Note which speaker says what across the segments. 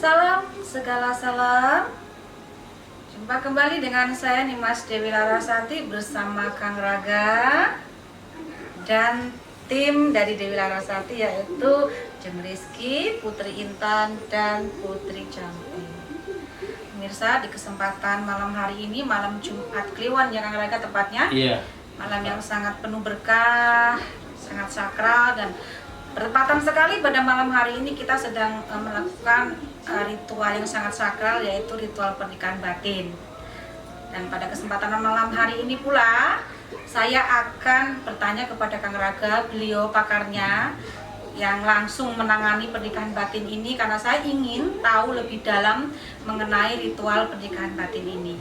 Speaker 1: Salam segala salam. Jumpa kembali dengan saya Nimas Dewi Larasati bersama Kang Raga dan tim dari Dewi Larasati, yaitu Jem Rizky, Putri Intan, dan Putri Cantik. Pemirsa, di kesempatan malam hari ini, malam Jumat Kliwon ya Kang Raga tepatnya.
Speaker 2: Iya.
Speaker 1: Malam yang sangat penuh berkah, sangat sakral, dan bertepatan sekali pada malam hari ini kita sedang melakukan ritual yang sangat sakral, yaitu ritual pernikahan batin. Dan pada kesempatan malam hari ini pula saya akan bertanya kepada Kang Raga, beliau pakarnya yang langsung menangani pernikahan batin ini, karena saya ingin tahu lebih dalam mengenai ritual pernikahan batin ini.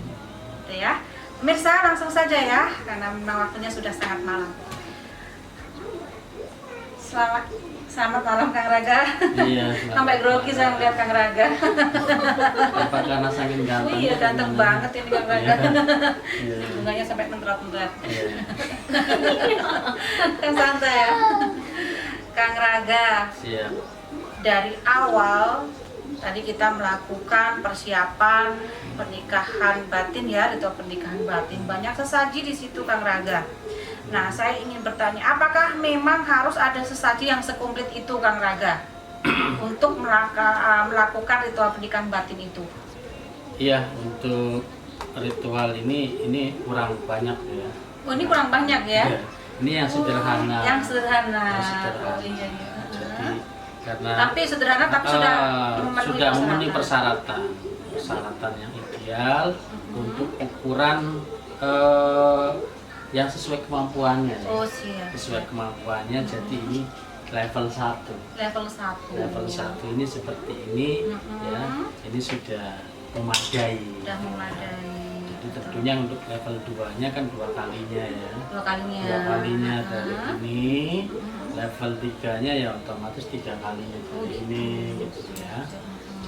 Speaker 1: Gitu ya. Pemirsa, langsung saja ya, karena memang waktunya sudah sangat malam. Selamat malam Kang Raga.
Speaker 2: Iya.
Speaker 1: Sampai grogi saya melihat Kang Raga.
Speaker 2: Apa karena saking ganteng?
Speaker 1: Iya, ganteng banget ini Kang Raga.
Speaker 2: Iya.
Speaker 1: Bunganya sampai mentrat-mentrat.
Speaker 2: Iya.
Speaker 1: Kan santai ya. Kang Raga.
Speaker 2: Siap.
Speaker 1: Dari awal tadi kita melakukan persiapan pernikahan batin ya, ritual pernikahan batin. Banyak sesaji di situ Kang Raga. Nah, saya ingin bertanya, apakah memang harus ada sesaji yang sekomplit itu Kang Raga untuk melakukan ritual pernikahan batin itu?
Speaker 2: Iya, untuk ritual ini kurang banyak ya.
Speaker 1: Oh, ini kurang banyak ya?
Speaker 2: Iya. Ini yang sederhana.
Speaker 1: Yang sederhana.
Speaker 2: Yang sederhana.
Speaker 1: Oh, iya, iya.
Speaker 2: Jadi karena
Speaker 1: Tapi sederhana tapi sudah
Speaker 2: memenuhi persyaratan yang ideal untuk ukuran yang sesuai kemampuannya.
Speaker 1: Oh, siap.
Speaker 2: Sesuai kemampuannya. Jadi ini level 1.
Speaker 1: Level 1.
Speaker 2: Level 1 ini seperti ini ya. Ini sudah memadai.
Speaker 1: Sudah memadai.
Speaker 2: Jadi tentunya untuk level 2-nya kan 2 kalinya ya.
Speaker 1: 2 kalinya.
Speaker 2: 2 kalinya dari ini. Level 3-nya ya otomatis 3 kalinya dari ini gitu ya.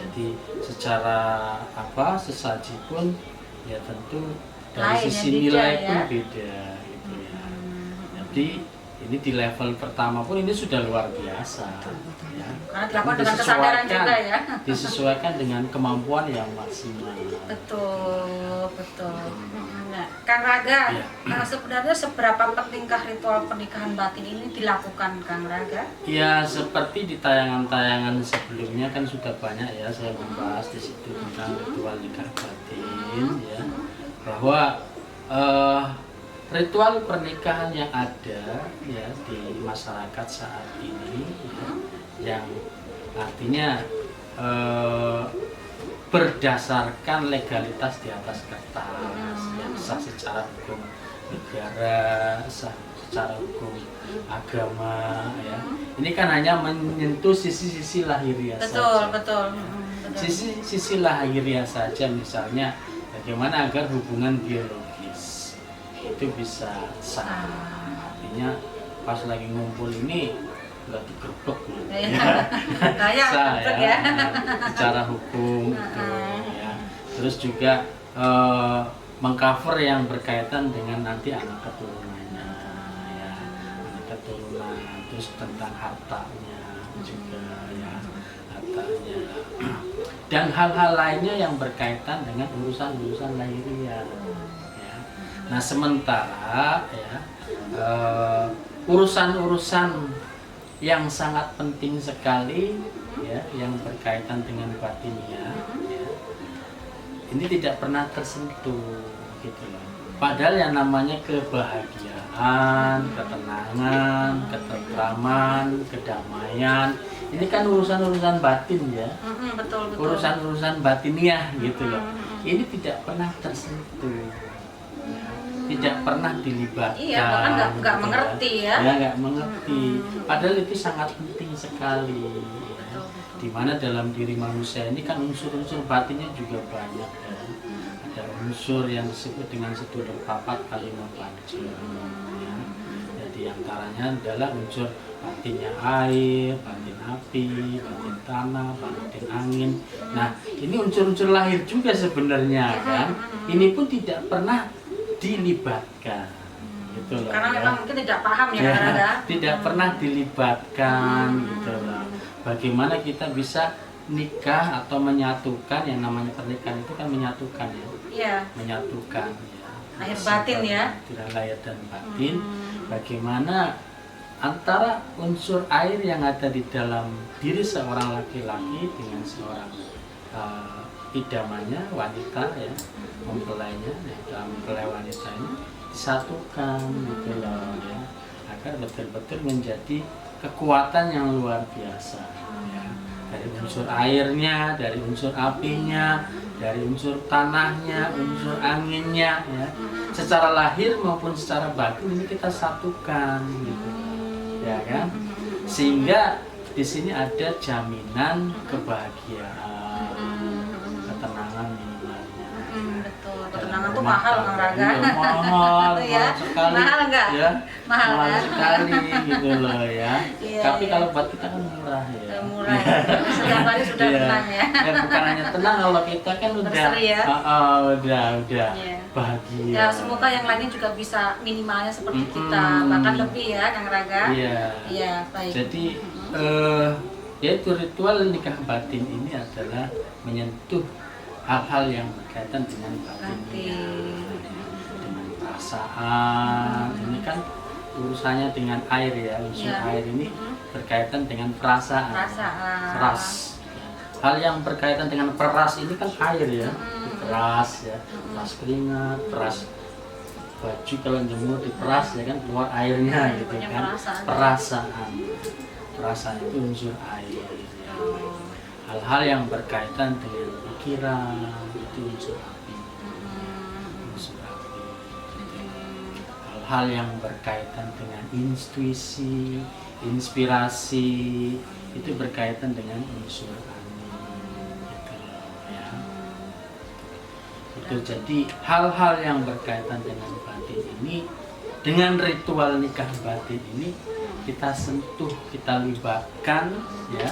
Speaker 2: Jadi secara sesaji pun ya tentu dari sisi nilai pun beda gitu ya. Jadi ini di level pertama pun ini sudah luar biasa ya.
Speaker 1: Karena dilakukan dengan kesadaran juga ya.
Speaker 2: Disesuaikan dengan kemampuan yang maksimal.
Speaker 1: Betul. Nah, Kang Raga, sebenarnya seberapa pentingkah ritual pernikahan batin ini dilakukan Kang Raga?
Speaker 2: Ya, seperti di tayangan-tayangan sebelumnya kan sudah banyak ya saya membahas di situ tentang ritual nikah batin ya. Bahwa ritual pernikahan yang ada ya di masyarakat saat ini ya, yang artinya berdasarkan legalitas di atas kertas yang sah secara hukum negara, sah secara hukum agama ya. Ini kan hanya menyentuh sisi-sisi lahiriah saja.
Speaker 1: Betul.
Speaker 2: Sisi lahiriah saja, misalnya bagaimana agar hubungan biologis itu bisa sah. Artinya pas lagi ngumpul ini nggak digerbek
Speaker 1: ya.
Speaker 2: Sah ya. Secara hukum gitu ya. Terus juga mengcover yang berkaitan dengan nanti anak keturunannya ya. Anak keturunan, terus tentang hartanya juga ya. Hartanya dan hal-hal lainnya yang berkaitan dengan urusan-urusan lahiriah ya. Nah, sementara ya urusan-urusan yang sangat penting sekali ya, yang berkaitan dengan batinnya ya, ini tidak pernah tersentuh gitu loh. Padahal yang namanya kebahagiaan, ketenangan, ketentraman, kedamaian, ini kan urusan-urusan batin ya.
Speaker 1: Betul.
Speaker 2: Urusan-urusan batiniah gitu loh. Ini tidak pernah tersentuh. Tidak pernah dilibatkan.
Speaker 1: Iya, bahkan nggak mengerti ya.
Speaker 2: Ya, nggak mengerti. Padahal itu sangat penting sekali.
Speaker 1: Betul.
Speaker 2: Dimana dalam diri manusia ini kan unsur-unsur batinnya juga banyak ya. Ada unsur yang disebut dengan sedulur papat kalimat panca ya. Jadi antaranya adalah unsur batinnya air, batin api, batin tanah, batin angin. Nah, ini unsur-unsur lahir juga sebenarnya kan. Ini pun tidak pernah dilibatkan gitu loh.
Speaker 1: Karena memang mungkin tidak paham ya,
Speaker 2: tidak pernah dilibatkan gitu loh. Bagaimana kita bisa nikah atau menyatukan, yang namanya pernikahan itu kan menyatukan ya,
Speaker 1: Iya.
Speaker 2: menyatukan ya,
Speaker 1: Lahir batin ya.
Speaker 2: tidak lahir dan batin. Bagaimana antara unsur air yang ada di dalam diri seorang laki-laki dengan seorang idamannya, wanita ya, mempelainya ya, dalam mempelai wanita ini disatukan gitu loh ya, agar betul-betul menjadi kekuatan yang luar biasa ya. Dari unsur airnya, dari unsur apinya, dari unsur tanahnya, unsur anginnya ya, secara lahir maupun secara batin ini kita satukan gitu ya kan, sehingga di sini ada jaminan kebahagiaan, ketenangan minimalnya.
Speaker 1: Betul. Ketenangan tuh mahal Kang Raga.
Speaker 2: Iya, mahal,
Speaker 1: Ya.
Speaker 2: mahal sekali.
Speaker 1: Mahal nggak?
Speaker 2: Ya,
Speaker 1: Mahal kan?
Speaker 2: sekali gitu loh ya.
Speaker 1: Iya,
Speaker 2: Tapi
Speaker 1: iya.
Speaker 2: kalau buat kita kan murah ya.
Speaker 1: Murah. Setiap hari sudah
Speaker 2: Iya.
Speaker 1: tenang ya.
Speaker 2: Ya, bukan hanya tenang, kalau kita kan udah
Speaker 1: Berseri ya.
Speaker 2: udah
Speaker 1: Iya.
Speaker 2: bahagia.
Speaker 1: Ya, semoga yang lainnya juga bisa minimalnya seperti kita,
Speaker 2: Mm-mm.
Speaker 1: bahkan lebih ya Kang Raga.
Speaker 2: Iya.
Speaker 1: Iya, baik.
Speaker 2: Jadi yaitu ritual nikah batin ini adalah menyentuh hal-hal yang berkaitan dengan batinnya, dengan perasaan. Ini kan urusannya dengan air ya, unsur
Speaker 1: Iya.
Speaker 2: air ini berkaitan dengan perasaan.
Speaker 1: Perasaan.
Speaker 2: Peras. Hal yang berkaitan dengan peras ini kan air ya, peras ya, peras keringat, peras baju kalau jemur diperas ya kan keluar airnya gitu
Speaker 1: Punya
Speaker 2: kan.
Speaker 1: perasaan.
Speaker 2: Perasaan itu unsur air ya. Hal-hal yang berkaitan dengan pikiran itu unsur api, unsur api. Hal-hal yang berkaitan dengan intuisi, inspirasi itu berkaitan dengan unsur angin gitu loh ya. Itu jadi hal-hal yang berkaitan dengan batin ini, dengan ritual nikah batin ini kita sentuh, kita libatkan ya,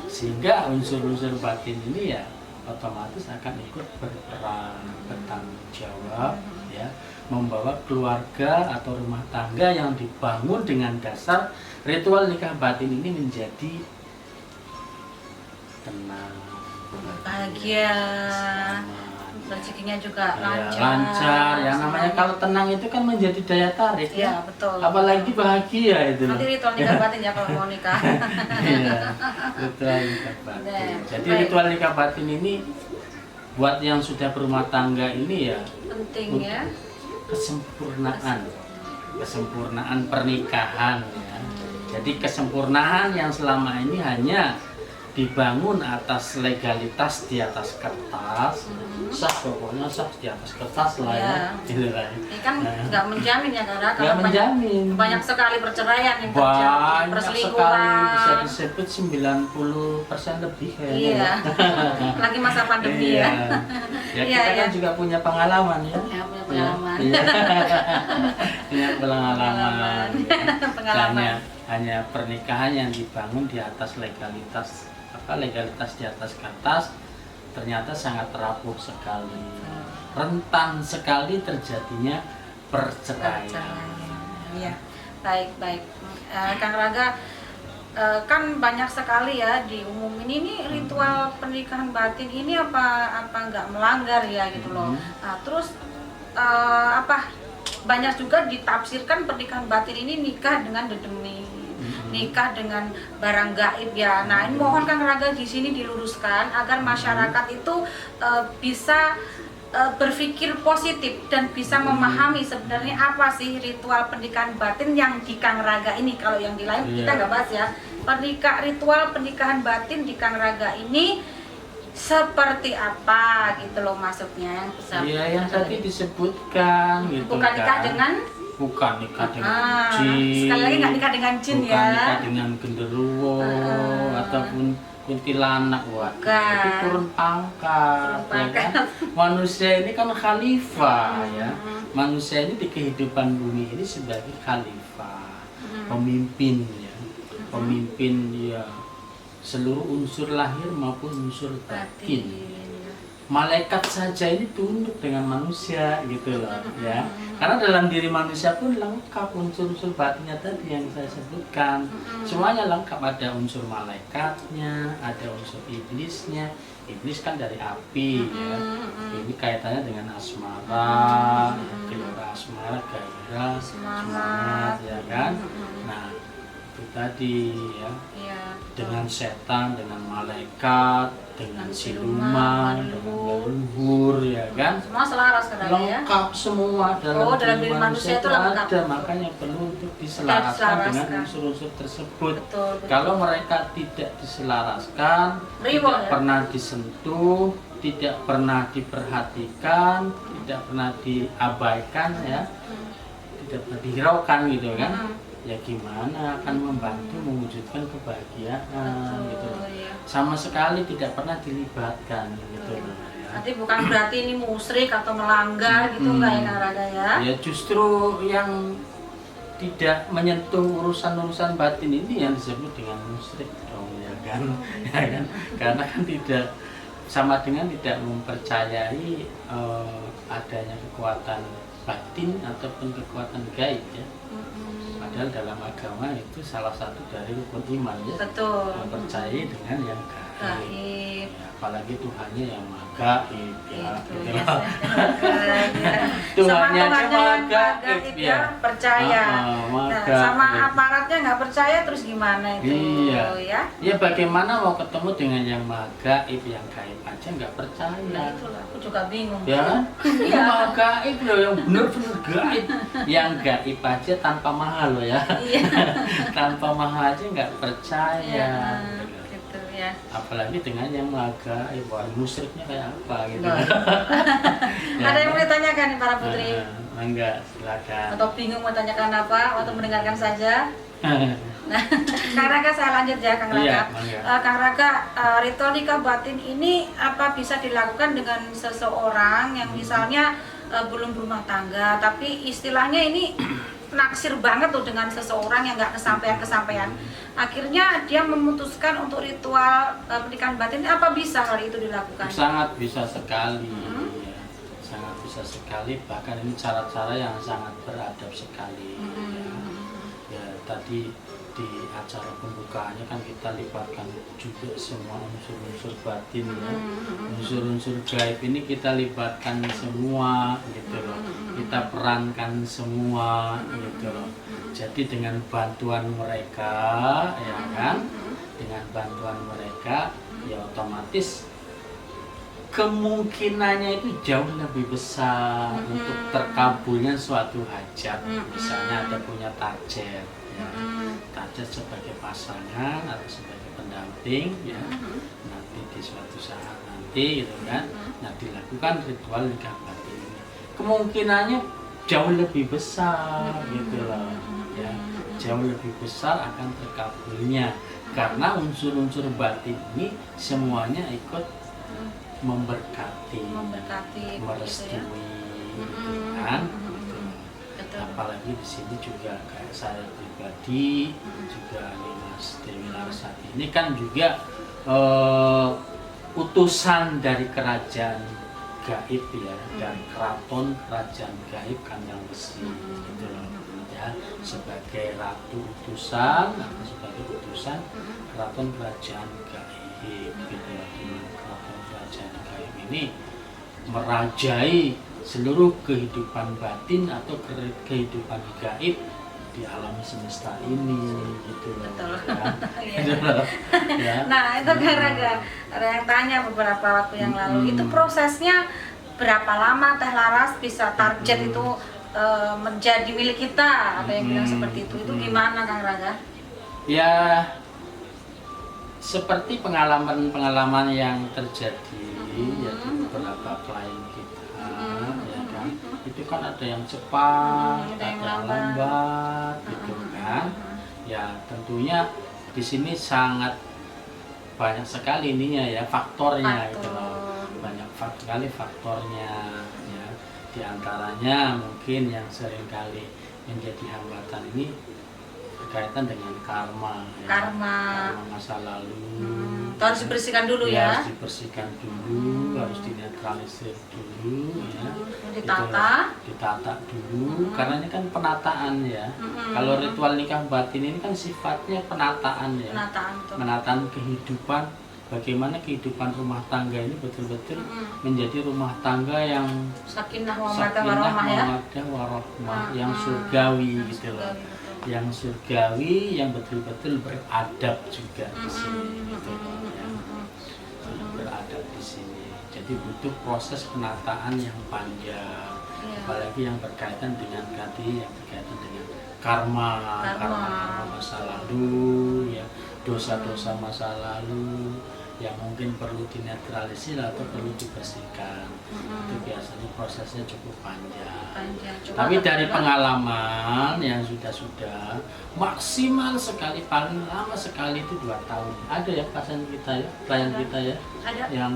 Speaker 2: sehingga unsur-unsur batin ini ya otomatis akan ikut berperan, bertanggung jawab ya, membawa keluarga atau rumah tangga yang dibangun dengan dasar ritual nikah batin ini menjadi tenang,
Speaker 1: Bahagia.
Speaker 2: aman,
Speaker 1: Rezekinya juga
Speaker 2: ya,
Speaker 1: lancar.
Speaker 2: lancar. Ya namanya kalau tenang itu kan menjadi daya tarik
Speaker 1: Iya,
Speaker 2: ya.
Speaker 1: betul.
Speaker 2: Apalagi bahagia itu loh.
Speaker 1: Nanti ritual nikah batin ya kalau mau nikah.
Speaker 2: Iya, ritual nikah batin.
Speaker 1: Nah,
Speaker 2: Jadi
Speaker 1: baik.
Speaker 2: ritual nikah batin ini buat yang sudah berumah tangga ini ya
Speaker 1: Penting ya.
Speaker 2: kesempurnaan pernikahan ya. Jadi kesempurnaan yang selama ini hanya dibangun atas legalitas di atas kertas, sah pokoknya sah di atas kertas lah ya,
Speaker 1: Iya.
Speaker 2: gitu lah.
Speaker 1: Ini kan
Speaker 2: Nah.
Speaker 1: nggak menjamin ya karena
Speaker 2: Nggak menjamin.
Speaker 1: banyak sekali perceraian yang terjadi,
Speaker 2: Banyak sekali, bisa
Speaker 1: perselingkuhan.
Speaker 2: disebut 90% lebih kayaknya.
Speaker 1: Iya. Lagi masa pandemi ya.
Speaker 2: Ya
Speaker 1: Iya,
Speaker 2: kita kan
Speaker 1: iya.
Speaker 2: juga punya pengalaman ya.
Speaker 1: Ya, punya pengalaman.
Speaker 2: Iya. Punya pengalaman. Ya.
Speaker 1: Pengalaman.
Speaker 2: Hanya pernikahan yang dibangun di atas legalitas di atas kertas ternyata sangat rapuh sekali, rentan sekali terjadinya perceraian.
Speaker 1: Iya, baik. Kang Raga, kan banyak sekali ya di umum ini ritual pernikahan batin ini apa nggak melanggar ya gitu loh. Nah, terus banyak juga ditafsirkan pernikahan batin ini nikah dengan dedemi, nikah dengan barang gaib ya. Nah, ini mohon Kang Raga di sini diluruskan agar masyarakat itu bisa berpikir positif dan bisa memahami sebenarnya apa sih ritual pernikahan batin yang di Kang Raga ini. Kalau yang di lain kita nggak bahas ya. Ritual pernikahan batin di Kang Raga ini seperti apa gitu loh maksudnya yang bisa.
Speaker 2: Iya, yang tadi disebutkan gitu.
Speaker 1: Bukan nikah
Speaker 2: kan.
Speaker 1: dengan
Speaker 2: Bukan nikah dengan jin.
Speaker 1: sekali lagi nggak nikah dengan jin
Speaker 2: bukan
Speaker 1: ya.
Speaker 2: nikah dengan genderuwo ataupun kuntilanak. Wah,
Speaker 1: Bukan.
Speaker 2: itu turun pangkat,
Speaker 1: Turun
Speaker 2: ya kan? Manusia ini kan khalifah ya. Manusia ini di kehidupan bumi ini sebagai khalifah, pemimpin ya. Pemimpin ya seluruh unsur lahir maupun unsur batin. malaikat saja ini tunduk dengan manusia gitu loh ya. Karena dalam diri manusia pun lengkap unsur-unsur batinnya tadi yang saya sebutkan. Semuanya lengkap, ada unsur malaikatnya, ada unsur iblisnya. Iblis kan dari api ya. Ini kaitannya dengan asmara, gelora asmara, gairah, semangat ya kan. Nah, itu tadi ya.
Speaker 1: Iya.
Speaker 2: Dengan setan, dengan malaikat, dengan siluman, dengan leluhur ya kan.
Speaker 1: Semua selaras kan ya?
Speaker 2: Lengkap semua dalam
Speaker 1: diri manusia itu lengkap.
Speaker 2: ada, makanya perlu untuk diselaraskan dengan unsur-unsur tersebut.
Speaker 1: Betul.
Speaker 2: Kalau mereka tidak diselaraskan, tidak pernah disentuh, tidak pernah diperhatikan, tidak pernah diabaikan ya, tidak pernah dihiraukan gitu kan, ya gimana akan membantu mewujudkan kebahagiaan gitu, sama sekali tidak pernah dilibatkan gitu loh.
Speaker 1: Nanti bukan berarti ini musyrik atau melanggar gitu enggak ya Kang Raga ya?
Speaker 2: Ya justru yang tidak menyentuh urusan-urusan batin ini yang disebut dengan musyrik dong ya kan, ya kan? Karena kan tidak sama dengan tidak mempercayai adanya kekuatan batin ataupun kekuatan gaib ya. Padahal dalam agama itu salah satu dari rukun iman ya.
Speaker 1: Betul.
Speaker 2: Mempercayai dengan yang gaib. Ya, apalagi Tuhannya yang maha gaib ya. Gitu
Speaker 1: Ya.
Speaker 2: Tuhannya
Speaker 1: sama
Speaker 2: aja maha gaib ya.
Speaker 1: Percaya.
Speaker 2: Nah,
Speaker 1: sama aparatnya nggak percaya terus gimana itu ya?
Speaker 2: Ya bagaimana mau ketemu dengan yang maha gaib, yang gaib aja nggak percaya.
Speaker 1: Nah, itulah aku juga bingung.
Speaker 2: Ya, itu maha gaib loh, yang benar-benar gaib. Yang gaib aja tanpa mahal loh ya. Tanpa mahal aja nggak percaya.
Speaker 1: Gitu ya.
Speaker 2: Apalagi dengan yang maha gaib, wah musyriknya kayak apa gitu. Ya.
Speaker 1: Ada yang mau ditanyakan nih para putri?
Speaker 2: Enggak, silakan.
Speaker 1: Atau bingung mau tanyakan apa? Atau mendengarkan saja? Nah, Kang Raga saya lanjut ya Kang Raga. Kang Raga, ritual nikah batin ini apa bisa dilakukan dengan seseorang yang misalnya belum berumah tangga, tapi istilahnya ini naksir banget tuh dengan seseorang yang nggak kesampaian. Akhirnya dia memutuskan untuk ritual pernikahan batin, apa bisa hal itu dilakukan?
Speaker 2: Sangat bisa sekali. Ya. Sangat bisa sekali, bahkan ini cara-cara yang sangat beradab sekali. Ya, tadi di acara pembukaannya kan kita libatkan juga semua unsur-unsur batin ya, unsur-unsur gaib ini kita libatkan semua gitu loh, kita perankan semua gitu loh. Jadi dengan bantuan mereka ya kan, dengan bantuan mereka ya otomatis kemungkinannya itu jauh lebih besar untuk terkabulnya suatu hajat. Misalnya ada punya target ya. Target sebagai pasangan atau sebagai pendamping ya. Nanti di suatu saat nanti gitu kan, nah dilakukan ritual nikah batin ini. Kemungkinannya jauh lebih besar gitu loh ya. Jauh lebih besar akan terkabulnya karena unsur-unsur batin ini semuanya ikut memberkati, merestui, gitu kan. Apalagi di sini juga kayak saya pribadi, juga Mas Dewi Larsati ini kan juga utusan dari kerajaan gaib ya, dari keraton kerajaan gaib Kandang Besi, gitu loh ya, sebagai ratu utusan atau sebagai utusan keraton kerajaan gaib, gitu loh. Keraton kerajaan gaib ini merajai seluruh kehidupan batin atau kehidupan gaib di alam semesta ini gitu loh.
Speaker 1: Betul.
Speaker 2: Ya.
Speaker 1: Nah itu Kang Raga, ada yang tanya beberapa waktu yang lalu, itu prosesnya berapa lama Teh Laras bisa target itu menjadi milik kita, ada yang bilang seperti itu gimana Kang Raga?
Speaker 2: Ya seperti pengalaman-pengalaman yang terjadi ya di beberapa klien kita ya kan, itu kan ada yang cepat, ada yang lambat gitu kan. Ya tentunya di sini sangat banyak sekali ininya ya, faktornya gitu loh. Banyak sekali faktornya ya. Di antaranya mungkin yang seringkali menjadi hambatan ini berkaitan dengan karma ya. Karma masa lalu
Speaker 1: Itu harus dibersihkan dulu ya.
Speaker 2: Harus dibersihkan dulu, harus dinetralisir dulu ya. Ditata dulu, karena ini kan penataan ya. Kalau ritual nikah batin ini kan sifatnya penataan ya. Penataan kehidupan, bagaimana kehidupan rumah tangga ini betul-betul menjadi rumah tangga yang
Speaker 1: sakinah
Speaker 2: mawaddah warahmah, yang surgawi gitu loh. Yang surgawi, yang betul-betul beradab juga di sini gitu loh ya. Beradab di sini. Jadi butuh proses penataan yang panjang, apalagi yang berkaitan dengan karma masa lalu ya, dosa-dosa masa lalu yang mungkin perlu dinetralisir atau perlu dibersihkan. Itu biasanya prosesnya cukup panjang. Tapi dari pengalaman yang sudah maksimal sekali, paling lama sekali itu 2 tahun. Ada ya pasien kita ya, klien kita ya,
Speaker 1: ada
Speaker 2: yang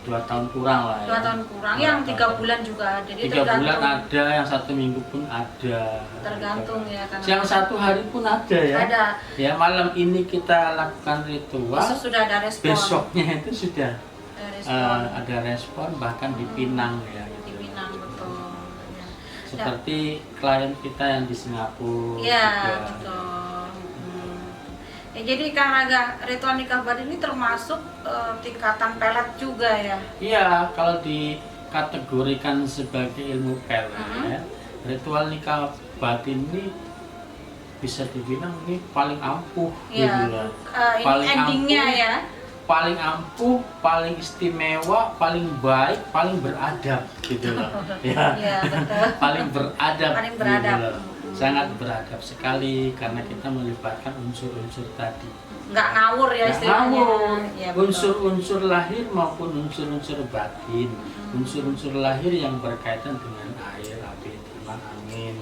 Speaker 2: 2 tahun kurang lah ya.
Speaker 1: 2 tahun kurang, yang 3 bulan juga ada. Jadi
Speaker 2: 3 bulan ada, yang 1 minggu pun ada.
Speaker 1: Tergantung ya kan.
Speaker 2: Yang 1 hari pun ada ya.
Speaker 1: Ada.
Speaker 2: Ya malam ini kita lakukan ritual.
Speaker 1: Besok sudah ada respon.
Speaker 2: Besoknya itu sudah
Speaker 1: ada
Speaker 2: respon bahkan di Pinang ya. Gitu.
Speaker 1: Di Pinang betul. Ya.
Speaker 2: Seperti klien kita yang di Singapura.
Speaker 1: Iya
Speaker 2: juga.
Speaker 1: betul. Ya, jadi Kang Raga, ritual nikah batin ini termasuk tingkatan pelet juga ya?
Speaker 2: Iya, kalau dikategorikan sebagai ilmu pelet, ritual nikah batin ini bisa dibilang ini paling ampuh, gitu loh.
Speaker 1: Paling endingnya
Speaker 2: ampuh,
Speaker 1: ya?
Speaker 2: Paling ampuh, paling istimewa, paling baik, paling beradab, gitu loh. Ya,
Speaker 1: betul.
Speaker 2: paling beradab.
Speaker 1: Paling beradab.
Speaker 2: Gitu loh. Sangat beradab sekali karena kita melibatkan unsur-unsur tadi.
Speaker 1: Nggak ngawur ya istilahnya. Ya,
Speaker 2: unsur-unsur lahir maupun unsur-unsur batin. Unsur-unsur lahir yang berkaitan dengan air, api, tanah, angin.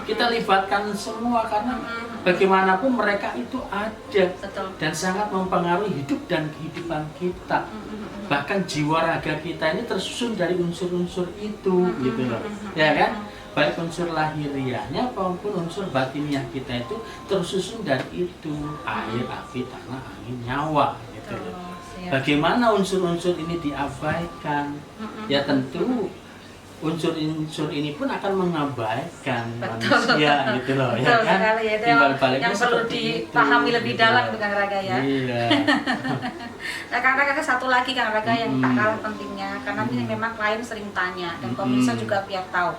Speaker 2: Kita libatkan semua karena bagaimanapun mereka itu ada.
Speaker 1: Betul.
Speaker 2: Dan sangat mempengaruhi hidup dan kehidupan kita. Bahkan jiwa raga kita ini tersusun dari unsur-unsur itu, gitu loh. Ya kan? Baik unsur lahiriahnya maupun unsur batiniah kita itu tersusun dari itu, air, api, tanah, angin, nyawa gitu loh. Bagaimana unsur-unsur ini diabaikan? Ya tentu unsur-unsur ini pun akan mengabaikan manusia gitu loh.
Speaker 1: Betul,
Speaker 2: ya kan?
Speaker 1: Sekali, ya, yang perlu dipahami
Speaker 2: itu,
Speaker 1: lebih dalam itu Kang Raga ya.
Speaker 2: Iya.
Speaker 1: Nah, Kang Raga satu lagi Kang Raga yang tak kalah pentingnya, karena ini memang klien sering tanya dan pemirsa juga biar tahu.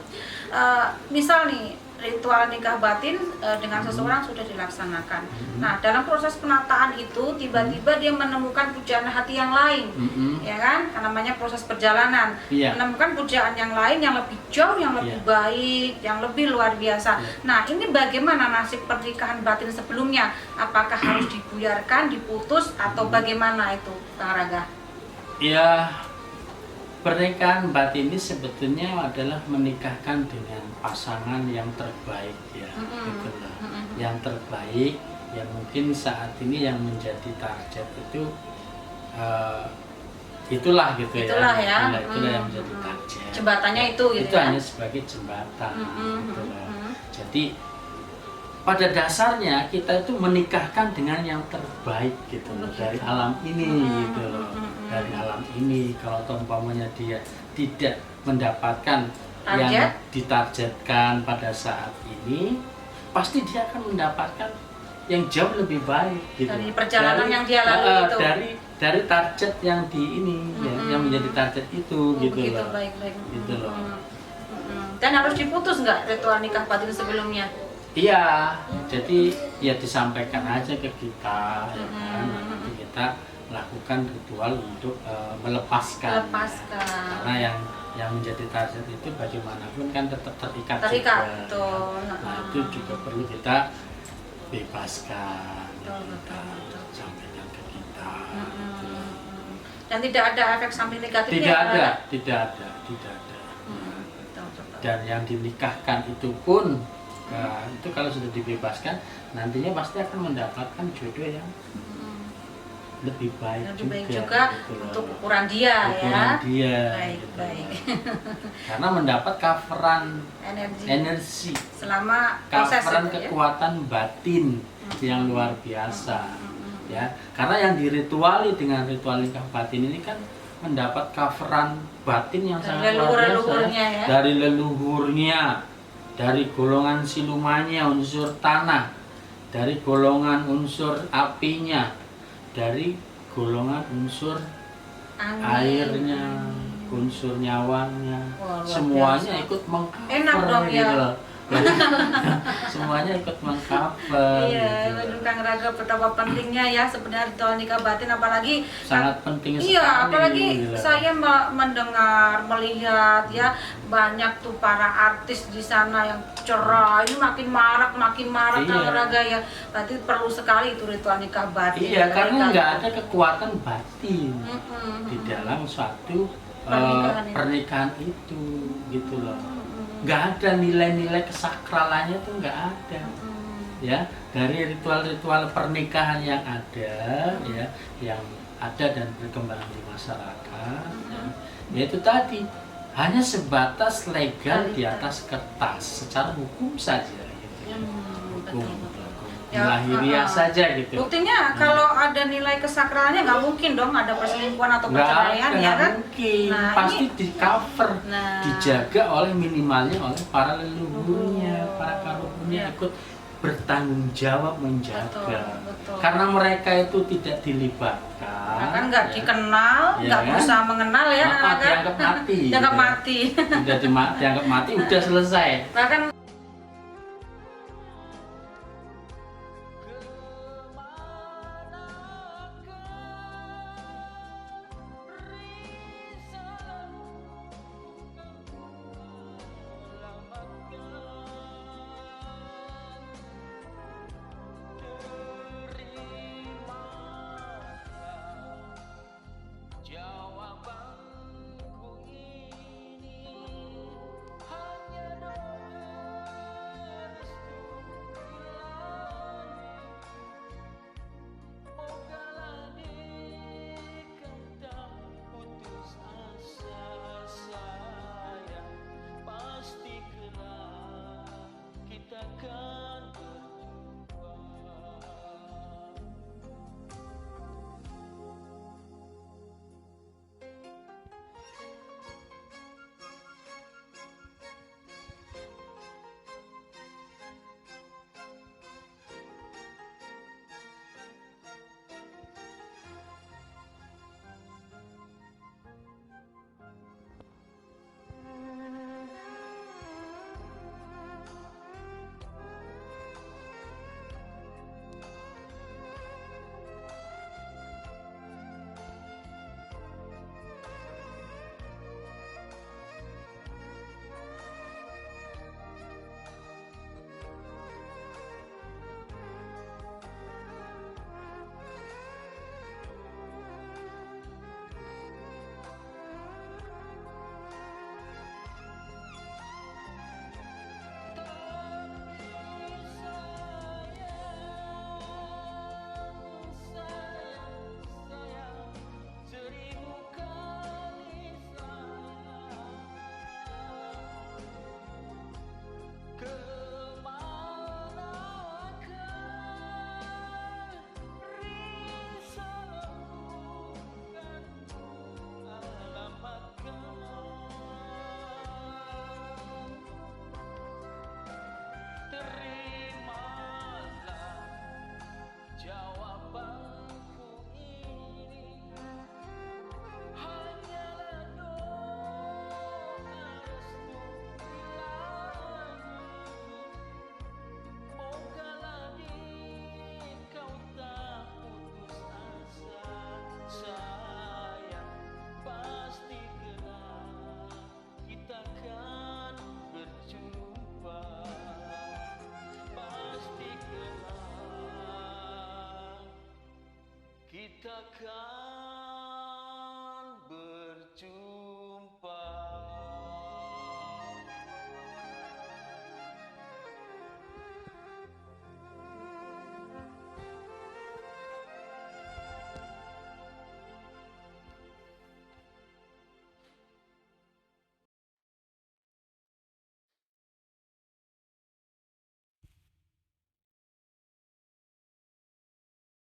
Speaker 1: Misal nih ritual nikah batin dengan seseorang sudah dilaksanakan. Nah, dalam proses penataan itu tiba-tiba dia menemukan pujaan hati yang lain, ya kan? Karena namanya proses perjalanan, menemukan pujaan yang lain yang lebih jauh, yang lebih baik, yang lebih luar biasa. Nah, ini bagaimana nasib pernikahan batin sebelumnya? Apakah harus dibuyarkan, diputus, atau bagaimana itu, Kang Raga?
Speaker 2: Ya, pernikahan batin ini sebetulnya adalah menikahkan dengan pasangan yang terbaik ya, gitu loh. Yang terbaik yang mungkin saat ini yang menjadi target itu itulah gitu
Speaker 1: itulah
Speaker 2: ya. Itulah yang menjadi target.
Speaker 1: Jembatannya itu gitu.
Speaker 2: Itu hanya sebagai jembatan gitu loh. Jadi pada dasarnya kita itu menikahkan dengan yang terbaik gitu loh, dari alam ini gitu loh. Dari alam ini, kalau umpamanya dia tidak mendapatkan yang ditargetkan pada saat ini, pasti dia akan mendapatkan yang jauh lebih baik gitu.
Speaker 1: Dari perjalanan yang dia lalui itu.
Speaker 2: Dari target yang di ini yang menjadi target itu gitu
Speaker 1: begitu,
Speaker 2: loh.
Speaker 1: Baik.
Speaker 2: Gitu loh.
Speaker 1: Dan harus diputus nggak ritual nikah batin sebelumnya?
Speaker 2: Iya, jadi ya disampaikan aja ke kita, ya kan? Nanti kita lakukan ritual untuk melepaskan. Ya. Karena yang menjadi target itu bagaimanapun kan tetap terikat juga.
Speaker 1: Betul.
Speaker 2: Nah, itu juga perlu kita bebaskan.
Speaker 1: Betul.
Speaker 2: Sampaikan ke kita.
Speaker 1: Dan tidak ada efek samping negatifnya?
Speaker 2: Tidak ada. Dan yang dinikahkan itu pun itu kalau sudah dibebaskan nantinya pasti akan mendapatkan jodoh yang lebih baik
Speaker 1: juga gitu untuk ukuran dia baik.
Speaker 2: Karena mendapat coveran energi
Speaker 1: selama proses
Speaker 2: coveran
Speaker 1: itu,
Speaker 2: kekuatan batin yang luar biasa. ya. Karena yang dirituali dengan ritual nikah batin ini kan mendapat coveran batin yang sangat luar biasa
Speaker 1: ya.
Speaker 2: dari leluhurnya, dari golongan silumannya unsur tanah, dari golongan unsur apinya, dari golongan unsur airnya, unsur nyawanya.
Speaker 1: Wah,
Speaker 2: semuanya
Speaker 1: biasa.
Speaker 2: ikut mengcover
Speaker 1: Enak dong
Speaker 2: gitu
Speaker 1: ya.
Speaker 2: loh. Semuanya ikut mengcover.
Speaker 1: Iya,
Speaker 2: gitu.
Speaker 1: Kang Raga, betapa pentingnya ya sebenarnya ritual nikah batin, apalagi
Speaker 2: Sangat penting sekali.
Speaker 1: iya, apalagi
Speaker 2: gitu.
Speaker 1: saya mendengar, melihat ya banyak tuh para artis di sana yang cerai, ini makin marak
Speaker 2: Iya.
Speaker 1: Kang Raga ya. Berarti perlu sekali itu ritual nikah batin.
Speaker 2: Iya, karena nggak
Speaker 1: Nikah.
Speaker 2: ada kekuatan batin di dalam suatu pernikahan itu, gitu loh. Nggak ada nilai-nilai kesakralannya tuh nggak ada. Ya, dari ritual-ritual pernikahan yang ada, ya, yang ada dan berkembang di masyarakat, ya, yaitu tadi hanya sebatas legal di atas kertas, secara hukum saja, gitu. Hukum
Speaker 1: Ya,
Speaker 2: lahiriah saja gitu.
Speaker 1: Buktinya kalau ada nilai kesakralannya nggak mungkin dong ada perselingkuhan atau
Speaker 2: Nggak
Speaker 1: perceraian
Speaker 2: ada,
Speaker 1: ya kan?
Speaker 2: mungkin.
Speaker 1: Nah,
Speaker 2: Pasti
Speaker 1: ini-
Speaker 2: di cover,
Speaker 1: Nah.
Speaker 2: dijaga oleh minimalnya oleh para leluhurnya, para karunia
Speaker 1: Ya.
Speaker 2: ikut bertanggung jawab menjaga.
Speaker 1: Betul.
Speaker 2: Karena mereka itu tidak dilibatkan.
Speaker 1: Bahkan nggak
Speaker 2: ya.
Speaker 1: dikenal,
Speaker 2: Ya
Speaker 1: nggak
Speaker 2: kan?
Speaker 1: berusaha mengenal ya,
Speaker 2: Apa,
Speaker 1: kan?
Speaker 2: dianggap mati.
Speaker 1: Dianggap
Speaker 2: gitu.
Speaker 1: mati.
Speaker 2: Udah dianggap mati, udah selesai.
Speaker 1: Bahkan
Speaker 3: Kita kan